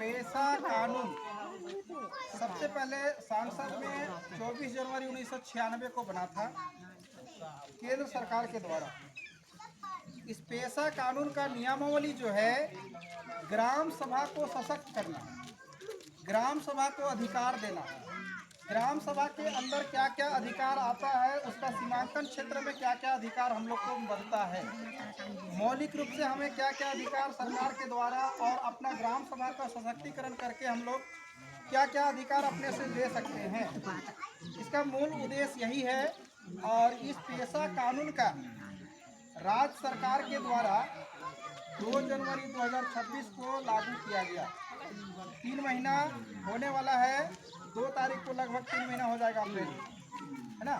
पेशा कानून सबसे पहले सांसद में 24 जनवरी 1996 को बना था केंद्र सरकार के द्वारा। इस पेशा कानून का नियमावली जो है, ग्राम सभा को सशक्त करना, ग्राम सभा को अधिकार देना, ग्राम सभा के अंदर क्या क्या अधिकार आता है, उसका सीमांकन क्षेत्र में क्या क्या अधिकार हम लोग को बनता है, मौलिक रूप से हमें क्या क्या अधिकार सरकार के द्वारा और अपना ग्राम सभा का सशक्तिकरण करके हम लोग क्या क्या अधिकार अपने से ले सकते हैं, इसका मूल उद्देश्य यही है। और इस पेशा कानून का राज्य सरकार के द्वारा 2 जनवरी 2026 को लागू किया गया। 3 महीना होने वाला है, 2 तारीख को लगभग 3 महीना हो जाएगा अप्रैल, है ना।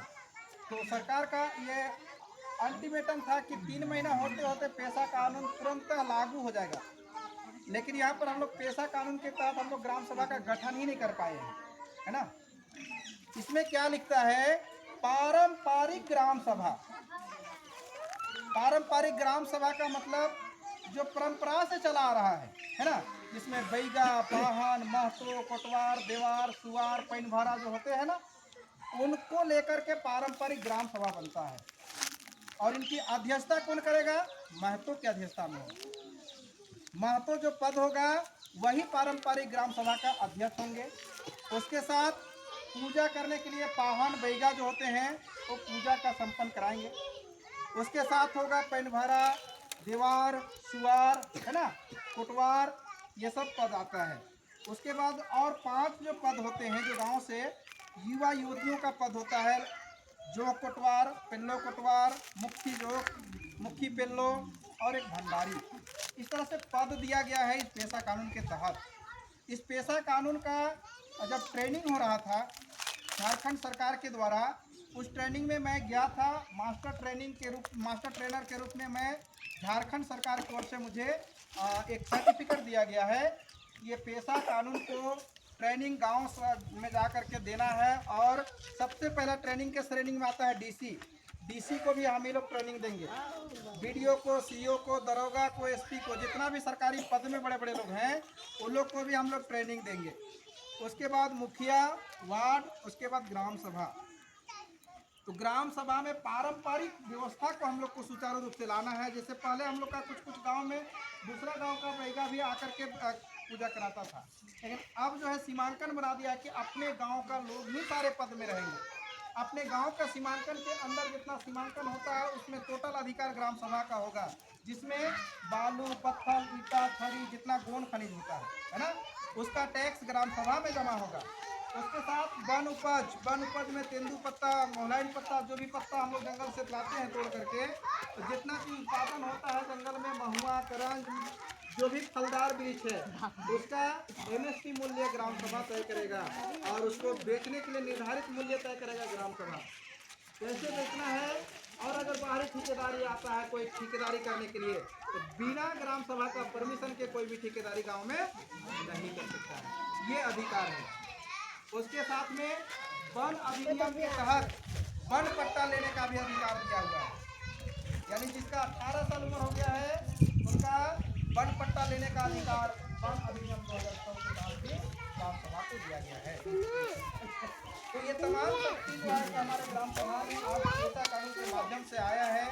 तो सरकार का ये अल्टीमेटम था कि 3 महीना होते होते पेशा कानून तुरंत लागू हो जाएगा। लेकिन यहाँ पर हम लोग पेशा कानून के तहत हम लोग ग्राम सभा का गठन ही नहीं कर पाए हैं, है ना। इसमें क्या लिखता है, पारंपरिक ग्राम सभा। पारंपरिक ग्राम सभा का मतलब जो परंपरा से चला आ रहा है ना, जिसमें बैगा, पाहन, महतो, कोटवार, देवार, सुवार, पैनभारा जो होते हैं ना, उनको लेकर के पारंपरिक ग्राम सभा बनता है। और इनकी अध्यक्षता कौन करेगा, महतो की अध्यक्षता में होगा। महतो जो पद होगा वही पारंपरिक ग्राम सभा का अध्यक्ष होंगे। उसके साथ पूजा करने के लिए पाहन, बैगा जो होते हैं वो पूजा का संपन्न कराएंगे। उसके साथ होगा पैनभारा, देवार, सुवार, है ना, कोटवार, ये सब पद आता है। उसके बाद और 5 जो पद होते हैं जो गांव से युवा युवतियों का पद होता है, जो कोटवार, पेल्लो कोटवार, मुखी जोक, मुखी पेल्लो और एक भंडारी। इस तरह से पद दिया गया है इस पेशा कानून के तहत। इस पेशा कानून का जब ट्रेनिंग हो रहा था झारखंड सरकार के द्वारा, उस ट्रेनिंग में मैं गया था। मास्टर ट्रेनर के रूप में मैं झारखंड सरकार की ओर से मुझे एक सर्टिफिकेट दिया गया है। ये पेशा कानून को ट्रेनिंग गांव में जा कर के देना है। और सबसे पहला ट्रेनिंग के श्रेणी में आता है डीसी को भी हम ही लोग ट्रेनिंग देंगे, बीडीओ को, सीईओ को, दरोगा को, एसपी को, जितना भी सरकारी पद में बड़े बड़े लोग हैं उन लोग को भी हम लोग ट्रेनिंग देंगे। उसके बाद मुखिया, वार्ड, उसके बाद ग्राम सभा। तो ग्राम सभा में पारंपरिक व्यवस्था को हम लोग को सुचारू रूप से लाना है। जैसे पहले हम लोग का कुछ गांव में दूसरा गांव का बैगा भी आकर के पूजा कराता था, लेकिन अब जो है सीमांकन बना दिया कि अपने गांव का लोग ही सारे पद में रहेंगे। अपने गांव का सीमांकन के अंदर जितना सीमांकन होता है उसमें टोटल अधिकार ग्राम सभा का होगा, जिसमें बालू, पत्थर, ईटा, छड़ी, जितना गोन खनिज होता है ना, उसका टैक्स ग्राम सभा में जमा होगा। उसके साथ वन उपज में तेंदू पत्ता, मोहलाइन पत्ता, जो भी पत्ता हम लोग जंगल से लाते हैं तोड़ करके, तो जितना भी उत्पादन होता है जंगल में, महुआ, करंज, जो भी फलदार वृक्ष है, उसका एमएसपी मूल्य ग्राम सभा तय करेगा और उसको बेचने के लिए निर्धारित मूल्य तय करेगा ग्राम सभा। कैसे बेचना है, और अगर बाहरी ठेकेदारी आता है कोई ठेकेदारी करने के लिए, तो बिना ग्राम सभा का परमिशन के कोई भी ठेकेदारी गांव में नहीं कर सकता है। ये अधिकार है। उसके साथ में वन अधिनियम के तहत वन पट्टा लेने का भी अधिकार दिया हुआ है। यानी जिसका 18 साल उम्र हो गया है उनका वन पट्टा लेने का अधिकार वन अधिनियम 2014 के तहत भी ग्राम सभा को दिया गया है। तो ये तमाम शक्ति जो है हमारे ग्राम सभा में आज पेशा कानून के माध्यम से आया है।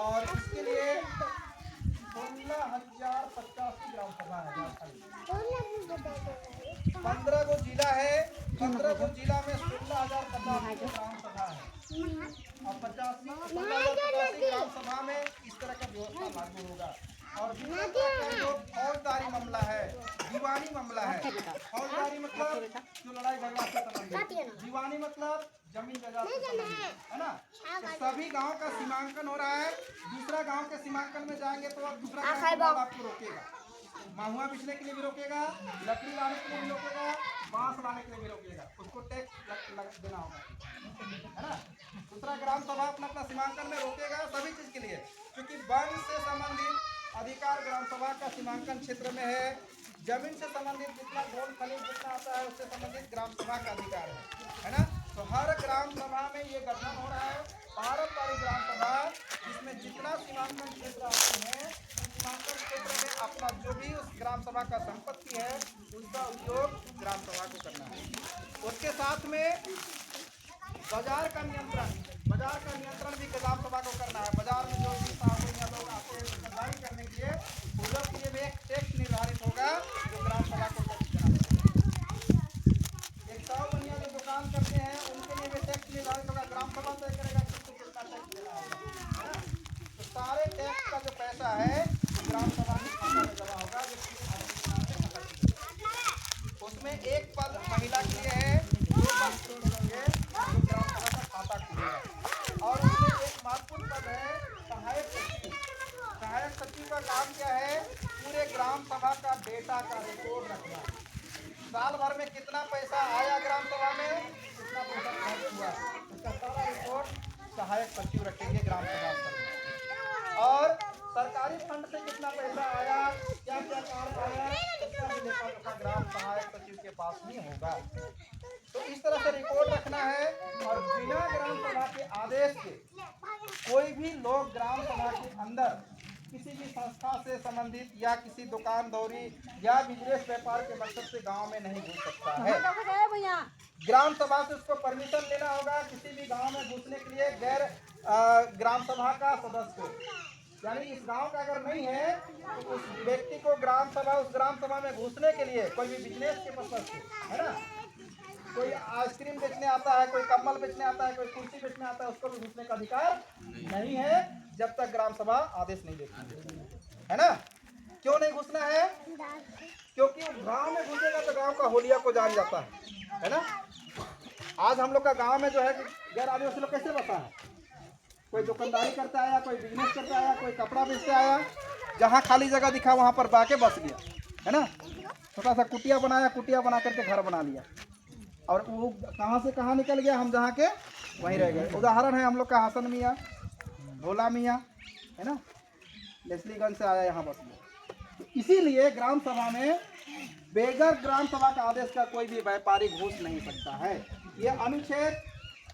और इसके लिए 16,085 ग्राम सभा है झारखंड। 15 गो जिला है, 15 गो जिला में 16,085 ग्राम सभा है और 16,085 ग्राम सभा में इस तरह का व्यवस्था लागू होगा। और फौजदारी मामला है, दीवानी मामला है। फौजदारी मतलब जो लड़ाई झगड़ा से संबंधित, दीवानी मतलब जमीन जगह से संबंधित, है ना। तो सभी गांव का सीमांकन हो रहा है। दूसरा गांव के सीमांकन में जाएंगे तो अब दूसरा गांव आपको रोकेगा, महुआ बिछने के लिए भी रोकेगा, लकड़ी लाने के लिए भी रोकेगा, बांस लाने के लिए भी रोकेगा, उसको टैक्स देना होगा, है ना। दूसरा ग्राम सभा अपना सीमांकन में रोकेगा सभी चीज के लिए, क्योंकि वन से संबंधित अधिकार ग्राम सभा का सीमांकन क्षेत्र में है। जमीन से संबंधित जितना गोल खनिज जितना आता है उससे संबंधित ग्राम सभा का अधिकार है ना। तो हर ग्राम सभा में ये गठन हो रहा है पारंपरिक ग्राम सभा, जिसमें जितना सीमांकन क्षेत्र आते हैं सीमांचल क्षेत्र में अपना जो भी उस ग्राम सभा का संपत्ति है उसका उपयोग ग्राम सभा को करना है। उसके साथ में बाजार का नियंत्रण भी ग्राम सभा को करना है। बाजार में जो भी सामग्रियां लोग आते हैं खरीदारी करने के लिए उन लोग के लिए भी एक टैक्स निर्धारित होगा जो ग्राम सभा को टैक्स देना पड़ेगा। एक 100 बनिया जो दुकान करते हैं उनके लिए भी टैक्स निर्धारित होगा, ग्राम सभा तय करेगा किसको कितना टैक्स देना होगा, है ना। तो सारे टैक्स का जो पैसा है ग्राम सभा के खाता में जमा होगा, जो उसमें एक पद महिला के लिए है, 2 पद पुरुष के लिए, जो ग्राम सभा का खाता खुलेगा। और उसमें एक महत्वपूर्ण पद है सहायक सचिव। सहायक सचिव का काम क्या है? पूरे ग्राम सभा का डेटा का रिकॉर्ड रखना। साल भर में कितना पैसा आया ग्राम सभा में, कितना पैसा खर्च हुआ, इसका सारा रिकॉर्ड सहायक सचिव रखेंगे ग्राम सभा पर। और सरकारी फंड से कितना पैसा आया, क्या क्या कार्य आया, इसका भी लेखा जोखा ग्राम सहायक सचिव के पास ही होगा। तो इस तरह से रिकॉर्ड रखना है। और बिना ग्राम सभा के आदेश के कोई भी लोग ग्राम सभा के अंदर किसी भी संस्था से संबंधित या किसी दुकान दौरी या बिजनेस व्यापार के मकसद से गांव में नहीं घुस सकता है। ग्राम सभा से उसको परमिशन लेना होगा किसी भी गांव में घुसने के लिए। गैर ग्राम सभा का सदस्य, यानी इस गांव का अगर नहीं है तो उस व्यक्ति को उस ग्राम सभा में घुसने के लिए कोई भी बिजनेस के पर्पज से, है ना, कोई आइसक्रीम बेचने आता है, कोई कम्बल बेचने आता है, कोई कुर्सी बेचने आता है, उसको भी घुसने का अधिकार नहीं है जब तक ग्राम सभा आदेश नहीं देती है ना। क्यों नहीं घुसना है? क्योंकि गांव में घुसेगा तो गांव का होलिया को जान जाता है ना। आज हम लोग का गांव में जो है गैर आदिवासी लोग कैसे बसा है, कोई दुकानदारी करता आया, कोई बिजनेस करता आया, कोई कपड़ा बेचते आया, जहाँ खाली जगह दिखा वहाँ पर बाके बस गया, है ना। छोटा सा कुटिया बनाया, कुटिया बना करके घर बना लिया, और वो कहाँ से कहाँ निकल गया, हम जहाँ के वहीं रह गए। उदाहरण है हम लोग का हसन मियाँ, भोला मियाँ, है ना, लेस्लीगंज से आया यहाँ बस गया। तो इसीलिए ग्राम सभा में बेगर ग्राम सभा का आदेश का कोई भी व्यापारी घुस नहीं सकता है। ये अनुच्छेद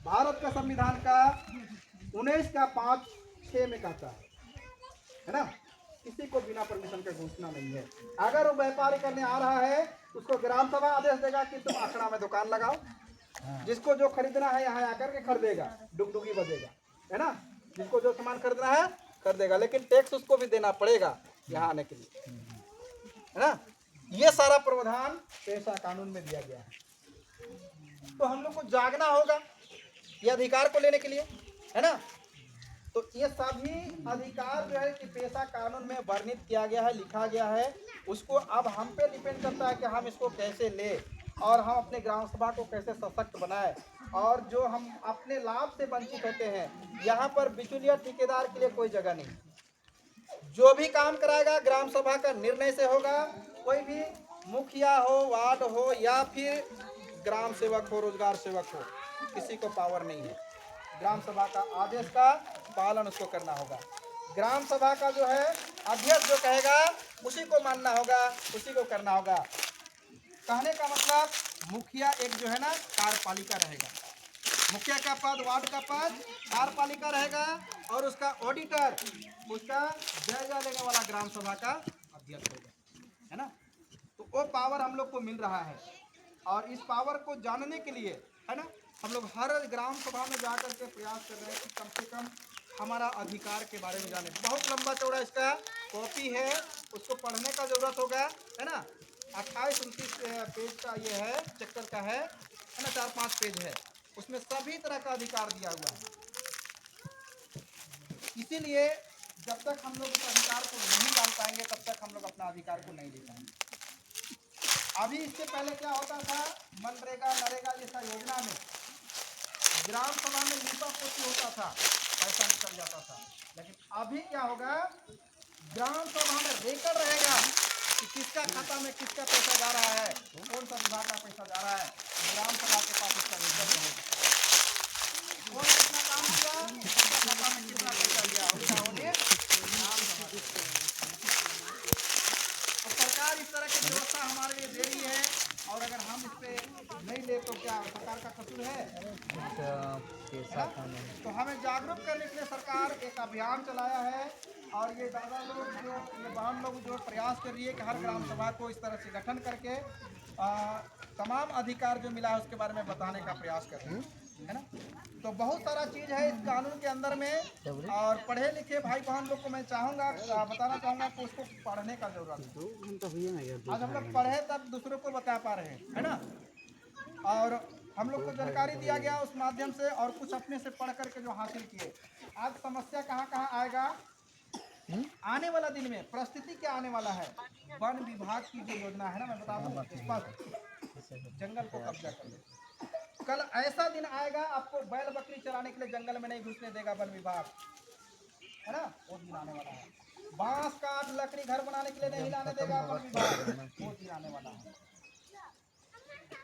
भारत का संविधान का 19 का 5(6) में कहता है ना। किसी को बिना परमिशन के घुसना नहीं है। अगर वो व्यापारी करने आ रहा है उसको ग्राम सभा आदेश देगा कि तुम अखड़ा में दुकान लगाओ, जिसको जो खरीदना है यहाँ आकर के खरीदेगा, डुगडुगी बजेगा, है ना, जिसको जो सामान खरीदना है खरीदेगा, लेकिन टैक्स उसको भी देना पड़ेगा यहाँ आने के लिए, है ना। ये सारा प्रावधान पेशा कानून में दिया गया है। तो हम लोग को जागना होगा ये अधिकार को लेने के लिए, है ना। तो ये सभी अधिकार जो है कि पेशा कानून में वर्णित किया गया है, लिखा गया है, उसको अब हम पे डिपेंड करता है कि हम इसको कैसे ले और हम अपने ग्राम सभा को कैसे सशक्त बनाए। और जो हम अपने लाभ से वंचित होते हैं, यहाँ पर बिचौलिया ठेकेदार के लिए कोई जगह नहीं। जो भी काम कराएगा ग्राम सभा का निर्णय से होगा। कोई भी मुखिया हो, वार्ड हो या फिर ग्राम सेवक हो, रोजगार सेवक हो, किसी को पावर नहीं है। ग्राम सभा का आदेश का पालन उसको करना होगा। ग्राम सभा का जो है अध्यक्ष जो कहेगा उसी को मानना होगा, उसी को करना होगा। कहने का मतलब मुखिया एक जो है ना कार्यपालिका रहेगा, मुखिया का पद, वार्ड का पद कार्यपालिका रहेगा, और उसका ऑडिटर उसका जायजा लेने वाला ग्राम सभा का अध्यक्ष होगा, है ना। तो वो पावर हम लोग को मिल रहा है, और इस पावर को जानने के लिए, है ना, हम लोग हर ग्राम सभा में जाकर के प्रयास कर रहे हैं कि कम से कम हमारा अधिकार के बारे में जाने। बहुत लंबा चौड़ा इसका कॉपी है, उसको पढ़ने का ज़रूरत होगा, है ना। 28-29 पेज का ये है, चैप्टर का है ना, 4-5 पेज है, उसमें सभी तरह का अधिकार दिया हुआ है। इसीलिए जब तक हम लोग इस अधिकार को नहीं जान पाएंगे तब तक हम लोग अपना अधिकार को नहीं ले पाएंगे। अभी इससे पहले क्या होता था, मनरेगा, नरेगा जैसा योजना में ग्राम सभा में लीपा पोती होता था, पैसा निकल जाता था। लेकिन अभी क्या होगा, ग्राम सभा में रेकर्ड रहेगा कि किसका खाता में किसका पैसा जा रहा है, कौन सा विभाग का पैसा जा रहा है, ग्राम सभा के पास उसका रेकर्ड रहेगा। कौन कितना काम किया, किसका खाता में कितना पैसा गया, उसका ऑडिट ग्राम सभा को। तो सरकार इस तरह की व्यवस्था हमारे लिए दे रही है, और अगर हम इस पे नहीं ले तो क्या सरकार का कसूर है? तो हमें जागरूक करने के लिए सरकार एक अभियान चलाया है, और ये दादा लोग जो ये बहन लोग जो प्रयास कर रही है कि हर ग्राम सभा को इस तरह से गठन करके तमाम अधिकार जो मिला है उसके बारे में बताने का प्रयास कर रहे हैं, है ना। तो बहुत सारा चीज़ है इस कानून के अंदर में, और पढ़े लिखे भाई बहन लोग को मैं चाहूँगा बताना चाहूँगा कि उसको पढ़ने का जरूरत है। आज हम लोग पढ़े तब दूसरों को बता पा रहे हैं, है ना। और हम लोग को जानकारी दिया गया उस माध्यम से, और कुछ अपने से पढ़ करके जो हासिल किए। आज समस्या कहाँ कहाँ आएगा आने वाला दिन में, परिस्थिति क्या आने वाला है। वन विभाग की जो योजना है ना, मैं बता दूं स्पष्ट, जंगल को कब्जा कर ले। कल ऐसा दिन आएगा आपको बैल बकरी चराने के लिए जंगल में नहीं घुसने देगा वन विभाग, है ना। वो दिन आने वाला है। बांस काट लकड़ी घर बनाने के लिए नहीं लाने देगा वन विभाग, वो दिन आने वाला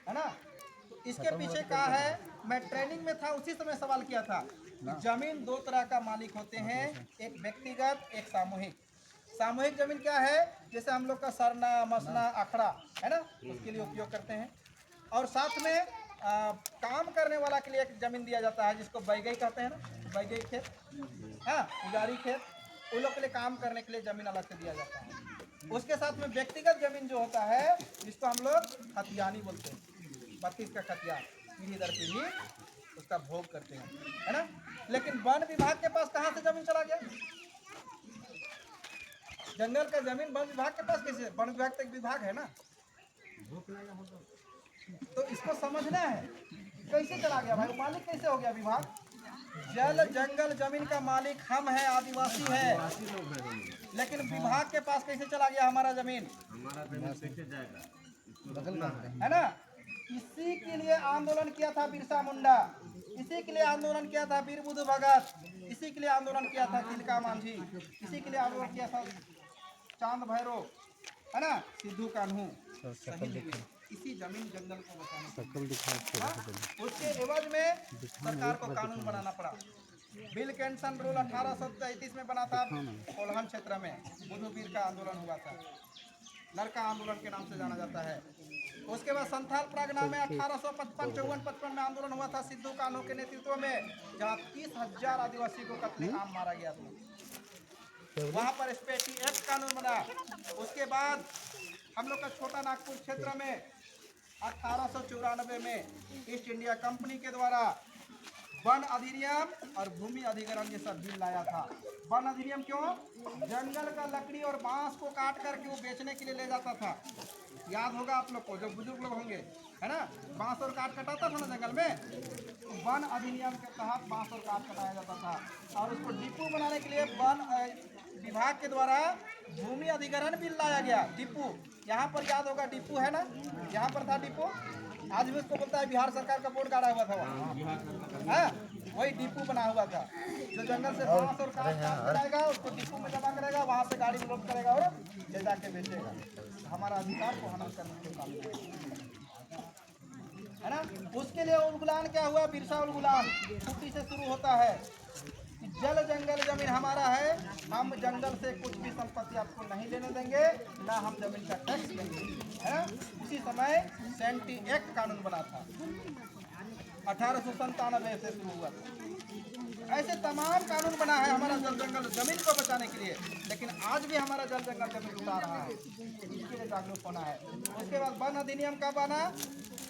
है ना। तो इसके पीछे क्या है, मैं ट्रेनिंग में था उसी समय सवाल किया था। जमीन दो तरह का मालिक होते हैं, एक व्यक्तिगत एक सामूहिक। सामूहिक जमीन क्या है, जैसे हम लोग का सरना मसना अखड़ा है ना, उसके लिए उपयोग करते हैं। और साथ में काम करने वाला के लिए एक जमीन दिया जाता है जिसको बैगई कहते हैं ना, बैगई खेत, हाँ पुजारी खेत, उन लोग के लिए काम करने के लिए जमीन अलग से दिया जाता है। उसके साथ में व्यक्तिगत जमीन जो होता है जिसको हम लोग खतियानी बोलते हैं, 32 का खतियान, पीढ़ी दर पीढ़ी उसका भोग करते हैं, है ना। लेकिन वन विभाग के पास कहाँ से जमीन चला गया, जंगल का जमीन वन विभाग के पास कैसे, वन विभाग तो एक विभाग है ना। तो इसको समझना है कैसे चला गया भाई, मालिक कैसे हो गया विभाग। जल जंगल जमीन का मालिक हम हैं, आदिवासी है, लेकिन विभाग के पास कैसे चला गया हमारा जमीन, है ना। इसी के लिए आंदोलन किया था बिरसा मुंडा, इसी के लिए आंदोलन किया था वीर बुद्धू भगत, इसी के लिए आंदोलन किया था तिलका मांझी, इसी के लिए आंदोलन किया था चांद भैरव, है ना, सिद्धू कान्हू। इसी जमीन जंगल को बचाने उसके एवज में सरकार को कानून बनाना पड़ा। बिल कैंसन रूल 1833 में बना था, कोल्हन क्षेत्र में बुद्धवीर का आंदोलन हुआ था, लड़का आंदोलन के नाम से जाना जाता है। उसके बाद संथाल प्रागना में 1855-54-55 में आंदोलन हुआ था सिद्धू कान्हू के नेतृत्व में, जहाँ 30,000 आदिवासी को कत्लेआम मारा गया था। वहाँ पर स्पेटी एक्ट कानून बना। उसके बाद हम लोग का छोटा नागपुर क्षेत्र में 1894 में ईस्ट इंडिया कंपनी के द्वारा वन अधिनियम और भूमि अधिग्रहण जैसा बिल लाया था। वन अधिनियम क्यों, जंगल का लकड़ी और बांस को काट करके वो बेचने के लिए ले जाता था। याद होगा आप लोग को, जो बुजुर्ग लोग होंगे, है ना, बांस और काट कटाता था ना जंगल में, तो वन अधिनियम के तहत बांस और काट कटाया जाता था। और उसको डिपो बनाने के लिए वन विभाग के द्वारा भूमि अधिग्रहण बिल लाया गया। डिपो, यहाँ पर याद होगा डिपो है ना, यहाँ पर था डिपो, आज भी उसको बोलता है, बिहार सरकार का बोर्ड गाड़ा हुआ था वहाँ, वही डिपो बना हुआ था। जो जंगल से बांस और काट कराएगा उसको डिपो में जमा करेगा, वहाँ से गाड़ी में लोड करेगा और ले जाके बेचेगा। हमारा अधिकार को हनन करने के काम है ना। उसके लिए उलगुलान क्या हुआ, बिरसा उलगुलान छुट्टी से शुरू होता है कि जल जंगल जमीन हमारा है, हम जंगल से कुछ भी संपत्ति आपको नहीं लेने देंगे, ना हम जमीन का टैक्स देंगे, है ना। उसी समय सेंटी एक्ट कानून बना था, 1897 से शुरू हुआ था। ऐसे तमाम कानून बना है हमारा जल जंगल जमीन को बचाने के लिए, लेकिन आज भी हमारा जल जंगल जमीन उठा रहा है, इसके लिए जागरूक होना है। उसके बाद वन अधिनियम का बना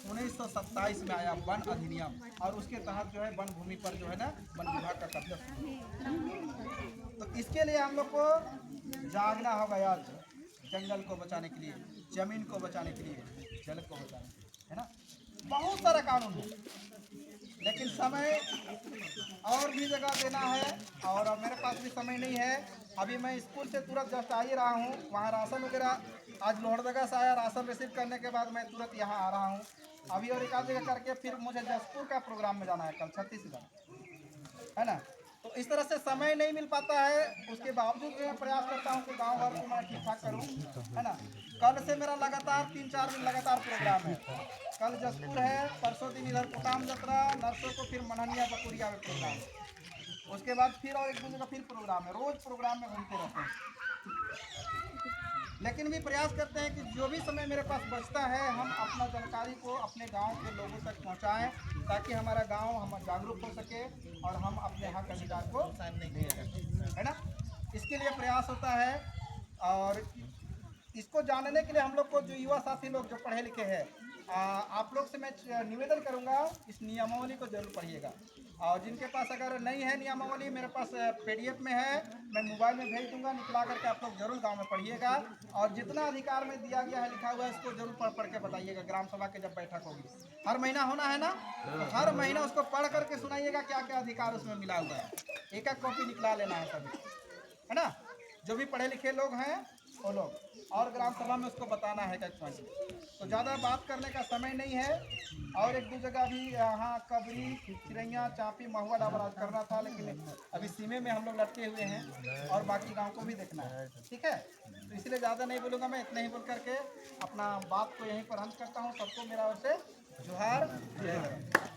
1927 में आया वन अधिनियम, और उसके तहत जो है वन भूमि पर जो है ना वन विभाग का कब्जा। तो इसके लिए हम लोग को जागना होगा यार, जंगल को बचाने के लिए, जमीन को बचाने के लिए, जल को बचाने के लिए, है ना। बहुत सारा कानून है, लेकिन समय और भी जगह देना है, और अब मेरे पास भी समय नहीं है। अभी मैं स्कूल से तुरंत जस्ट आ ही रहा हूँ, वहाँ राशन वगैरह आज लोहरदगा से आया, राशन रिसीव करने के बाद मैं तुरंत यहाँ आ रहा हूँ। अभी और एक आध जगह करके फिर मुझे जसपुर का प्रोग्राम में जाना है कल, छत्तीसगढ़, है ना। तो इस तरह से समय नहीं मिल पाता है, उसके बावजूद मैं प्रयास करता हूँ कि गाँव भर को मैं ठीक ठाक करूँ, है ना। कल से मेरा लगातार 3-4 दिन लगातार प्रोग्राम है। कल जसपुर है, परसों दिन इधर कोटाम जतरा, नरसों को फिर मनहनिया बकुरिया में प्रोग्राम है। उसके बाद फिर और एक दूसरे का फिर प्रोग्राम है, रोज प्रोग्राम में घूमते रहते हैं। लेकिन भी प्रयास करते हैं कि जो भी समय मेरे पास बचता है, हम अपना जानकारी को अपने गांव के लोगों तक पहुंचाएं, ताकि हमारा गांव हम जागरूक हो सके और हम अपने हक अधिकार को ले सकें, है ना। इसके लिए प्रयास होता है। और इसको जानने के लिए हम लोग को जो युवा साथी लोग जो पढ़े लिखे हैं, आप लोग से मैं निवेदन करूंगा इस नियमावली को जरूर पढ़िएगा। और जिनके पास अगर नहीं है नियमावली, मेरे पास PDF में है, मैं मोबाइल में भेज दूंगा, निकला करके आप लोग जरूर गांव में पढ़िएगा। और जितना अधिकार में दिया गया है लिखा हुआ है इसको जरूर पढ़ के बताइएगा। ग्राम सभा के जब बैठक होगी, हर महीना होना है ना, तो हर महीना उसको पढ़ करके सुनाइएगा क्या क्या अधिकार उसमें मिला हुआ है। एक एक कॉपी निकला लेना है सभी, है ना, जो भी पढ़े लिखे लोग हैं वो लोग, और ग्राम सभा में उसको बताना है क्या। तो ज़्यादा बात करने का समय नहीं है। और एक दो जगह भी यहाँ कबरी, चिरैया, चापी, महुआ डाबराज करना था, लेकिन अभी सीमे में हम लोग लटके हुए हैं और बाकी गांव को भी देखना है। ठीक है, तो इसलिए ज़्यादा नहीं बोलूँगा मैं, इतना ही बोल करके अपना बात को यहीं पर अंत करता हूँ। सबको मेरा ओर से जोहार, जय हिंद।